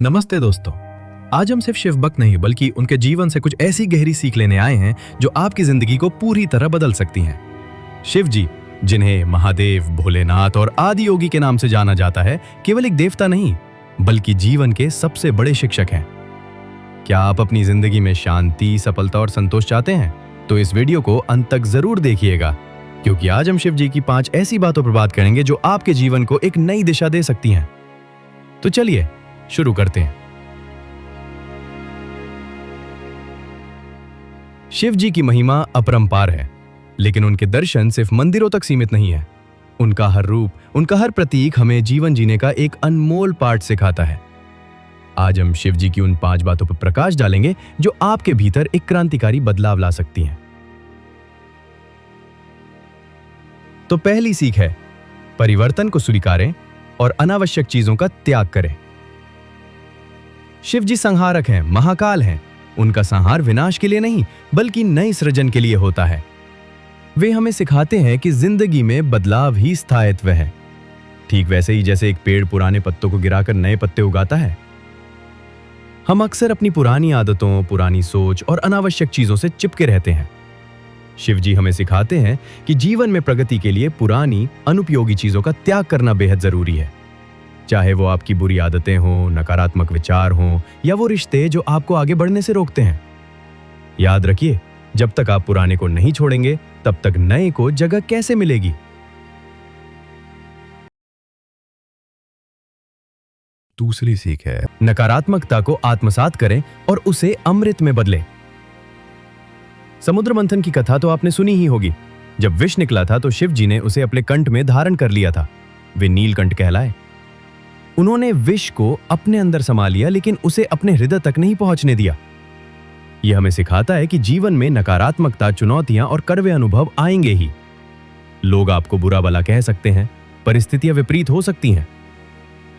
नमस्ते दोस्तों। आज हम सिर्फ शिव भक्त नहीं बल्कि उनके जीवन से कुछ ऐसी गहरी सीख लेने आए हैं जो आपकी जिंदगी को पूरी तरह बदल सकती हैं। शिव जी, जिन्हें महादेव, भोलेनाथ और आदि योगी के नाम से जाना जाता है, केवल एक देवता नहीं बल्कि जीवन के सबसे बड़े शिक्षक हैं। क्या आप अपनी जिंदगी में शांति, सफलता और संतोष चाहते हैं? तो इस वीडियो को अंत तक जरूर देखिएगा, क्योंकि आज हम शिव जी की 5 ऐसी बातों पर बात करेंगे जो आपके जीवन को एक नई दिशा दे सकती हैं। तो चलिए शुरू करते हैं। शिव जी की महिमा अपरंपार है, लेकिन उनके दर्शन सिर्फ मंदिरों तक सीमित नहीं है। उनका हर रूप, उनका हर प्रतीक हमें जीवन जीने का एक अनमोल पाठ सिखाता है। आज हम शिव जी की उन 5 बातों पर प्रकाश डालेंगे जो आपके भीतर एक क्रांतिकारी बदलाव ला सकती हैं। तो पहली सीख है, परिवर्तन को स्वीकारें और अनावश्यक चीजों का त्याग करें। शिव जी संहारक हैं, महाकाल हैं। उनका संहार विनाश के लिए नहीं बल्कि नए सृजन के लिए होता है। वे हमें सिखाते हैं कि जिंदगी में बदलाव ही स्थायित्व है, ठीक वैसे ही जैसे एक पेड़ पुराने पत्तों को गिराकर नए पत्ते उगाता है। हम अक्सर अपनी पुरानी आदतों, पुरानी सोच और अनावश्यक चीजों से चिपके रहते हैं। शिव जी हमें सिखाते हैं कि जीवन में प्रगति के लिए पुरानी, अनुपयोगी चीजों का त्याग करना बेहद जरूरी है। चाहे वो आपकी बुरी आदतें हों, नकारात्मक विचार हों या वो रिश्ते जो आपको आगे बढ़ने से रोकते हैं। याद रखिए, जब तक आप पुराने को नहीं छोड़ेंगे, तब तक नए को जगह कैसे मिलेगी। दूसरी सीख है, नकारात्मकता को आत्मसात करें और उसे अमृत में बदलें। समुद्र मंथन की कथा तो आपने सुनी ही होगी। जब विष निकला था तो शिव जी ने उसे अपने कंठ में धारण कर लिया था। वे नीलकंठ कहलाए। उन्होंने विष को अपने अंदर समा लिया, लेकिन उसे अपने हृदय तक नहीं पहुंचने दिया। यह हमें सिखाता है कि जीवन में नकारात्मकता, चुनौतियां और कड़वे अनुभव आएंगे ही। लोग आपको बुरा भला कह सकते हैं, परिस्थितियां विपरीत हो सकती हैं।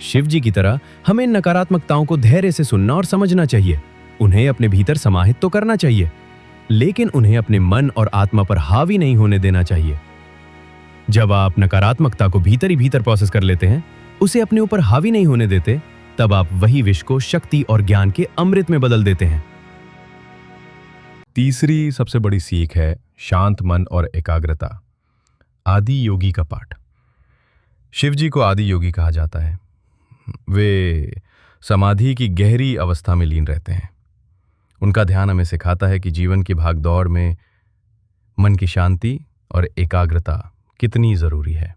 शिव जी की तरह हमें नकारात्मकताओं को धैर्य से सुनना और समझना चाहिए। उन्हें अपने भीतर समाहित तो करना चाहिए, लेकिन उन्हें अपने मन और आत्मा पर हावी नहीं होने देना चाहिए। जब आप नकारात्मकता को भीतर ही भीतर प्रोसेस कर लेते हैं, उसे अपने ऊपर हावी नहीं होने देते, तब आप वही विष को शक्ति और ज्ञान के अमृत में बदल देते हैं। तीसरी सबसे बड़ी सीख है, शांत मन और एकाग्रता। आदि योगी का पाठ। शिव जी को आदि योगी कहा जाता है। वे समाधि की गहरी अवस्था में लीन रहते हैं। उनका ध्यान हमें सिखाता है कि जीवन की भागदौड़ में मन की शांति और एकाग्रता कितनी जरूरी है।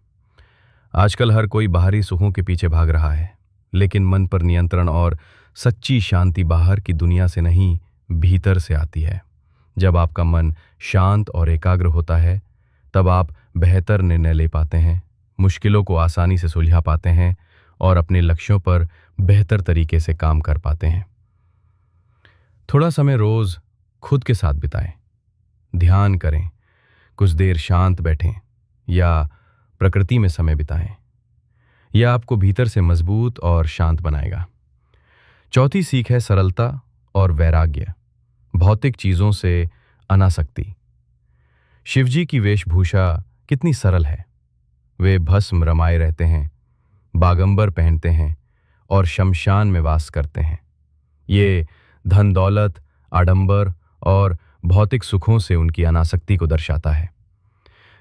आजकल हर कोई बाहरी सुखों के पीछे भाग रहा है, लेकिन मन पर नियंत्रण और सच्ची शांति बाहर की दुनिया से नहीं, भीतर से आती है। जब आपका मन शांत और एकाग्र होता है, तब आप बेहतर निर्णय ले पाते हैं, मुश्किलों को आसानी से सुलझा पाते हैं और अपने लक्ष्यों पर बेहतर तरीके से काम कर पाते हैं। थोड़ा समय रोज खुद के साथ बिताएं, ध्यान करें, कुछ देर शांत बैठें या प्रकृति में समय बिताएं। यह आपको भीतर से मजबूत और शांत बनाएगा। चौथी सीख है, सरलता और वैराग्य। भौतिक चीजों से अनासक्ति। शिवजी की वेशभूषा कितनी सरल है। वे भस्म रमाए रहते हैं, बागंबर पहनते हैं और शमशान में वास करते हैं। ये धन दौलत, आडंबर और भौतिक सुखों से उनकी अनासक्ति को दर्शाता है।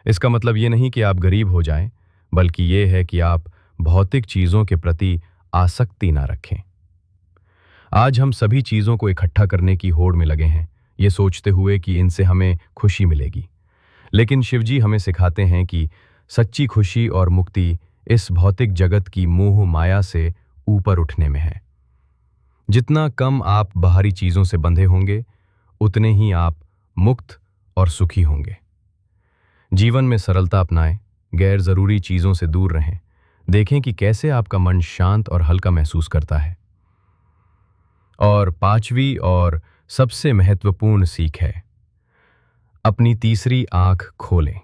इसका मतलब ये नहीं कि आप गरीब हो जाएं, बल्कि ये है कि आप भौतिक चीजों के प्रति आसक्ति ना रखें। आज हम सभी चीजों को इकट्ठा करने की होड़ में लगे हैं, ये सोचते हुए कि इनसे हमें खुशी मिलेगी। लेकिन शिवजी हमें सिखाते हैं कि सच्ची खुशी और मुक्ति इस भौतिक जगत की मोह माया से ऊपर उठने में है। जितना कम आप बाहरी चीजों से बंधे होंगे, उतने ही आप मुक्त और सुखी होंगे। जीवन में सरलता अपनाएं, गैर जरूरी चीजों से दूर रहें। देखें कि कैसे आपका मन शांत और हल्का महसूस करता है। और 5वीं और सबसे महत्वपूर्ण सीख है, अपनी तीसरी आंख खोलें।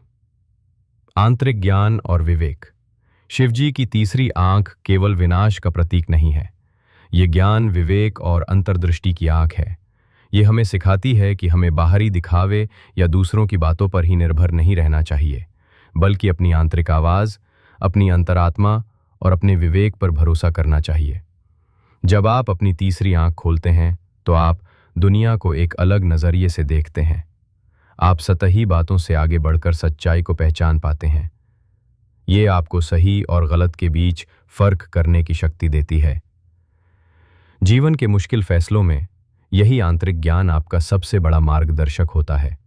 आंतरिक ज्ञान और विवेक। शिवजी की तीसरी आंख केवल विनाश का प्रतीक नहीं है। ये ज्ञान, विवेक और अंतर्दृष्टि की आंख है। ये हमें सिखाती है कि हमें बाहरी दिखावे या दूसरों की बातों पर ही निर्भर नहीं रहना चाहिए, बल्कि अपनी आंतरिक आवाज, अपनी अंतरात्मा और अपने विवेक पर भरोसा करना चाहिए। जब आप अपनी तीसरी आंख खोलते हैं तो आप दुनिया को एक अलग नजरिए से देखते हैं। आप सतही बातों से आगे बढ़कर सच्चाई को पहचान पाते हैं। ये आपको सही और गलत के बीच फर्क करने की शक्ति देती है। जीवन के मुश्किल फैसलों में यही आंतरिक ज्ञान आपका सबसे बड़ा मार्गदर्शक होता है।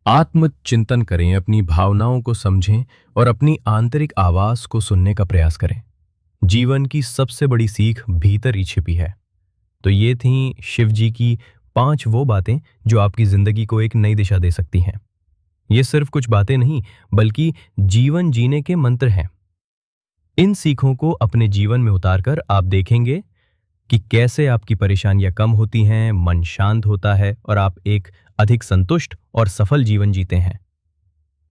आत्मचिंतन करें, अपनी भावनाओं को समझें और अपनी आंतरिक आवाज को सुनने का प्रयास करें। जीवन की सबसे बड़ी सीख भीतर ही छिपी है। तो ये थीं शिव जी की 5 वो बातें जो आपकी जिंदगी को एक नई दिशा दे सकती हैं। ये सिर्फ कुछ बातें नहीं, बल्कि जीवन जीने के मंत्र हैं। इन सीखों को अपने जीवन में उतारकर आप देखेंगे कि कैसे आपकी परेशानियां कम होती हैं, मन शांत होता है और आप एक अधिक संतुष्ट और सफल जीवन जीते हैं।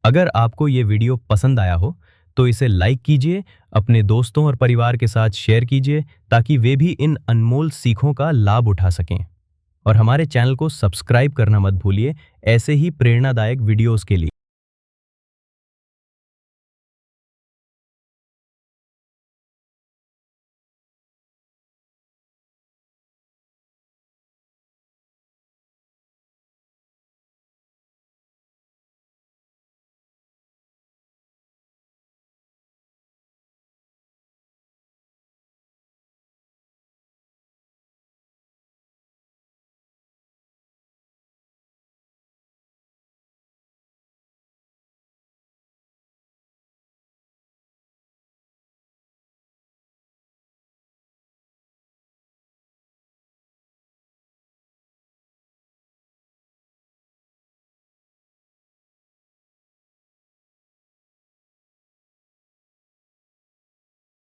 अगर आपको ये वीडियो पसंद आया हो तो इसे लाइक कीजिए, अपने दोस्तों और परिवार के साथ शेयर कीजिए ताकि वे भी इन अनमोल सीखों का लाभ उठा सकें। और हमारे चैनल को सब्सक्राइब करना मत भूलिए ऐसे ही प्रेरणादायक वीडियोस के लिए।